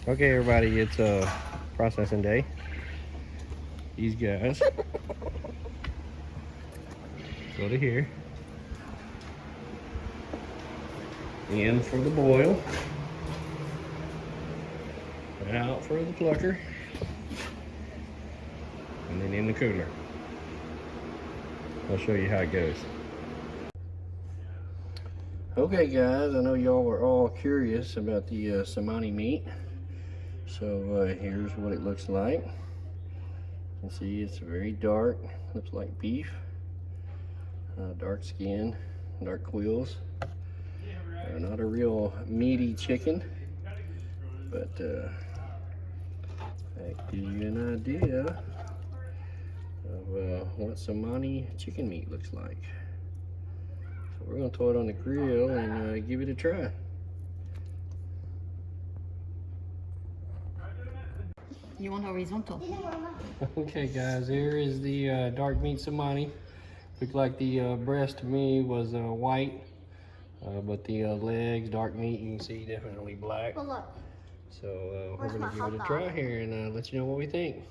Okay, everybody, it's processing day. These guys go to here. In for the boil. Out for the plucker. And then in the cooler. I'll show you how it goes. Okay guys, I know y'all were all curious about the Cemani meat. So here's what it looks like. You can see it's very dark, looks like beef. Dark skin, dark quills. Not a real meaty chicken, but that gives you an idea of what Cemani chicken meat looks like. So we're gonna throw it on the grill and give it a try. You want horizontal? Okay guys, here is the dark meat Cemani. Looked like the breast to me was white, but the legs, dark meat, you can see definitely black. So we're gonna give it a try here and let you know what we think.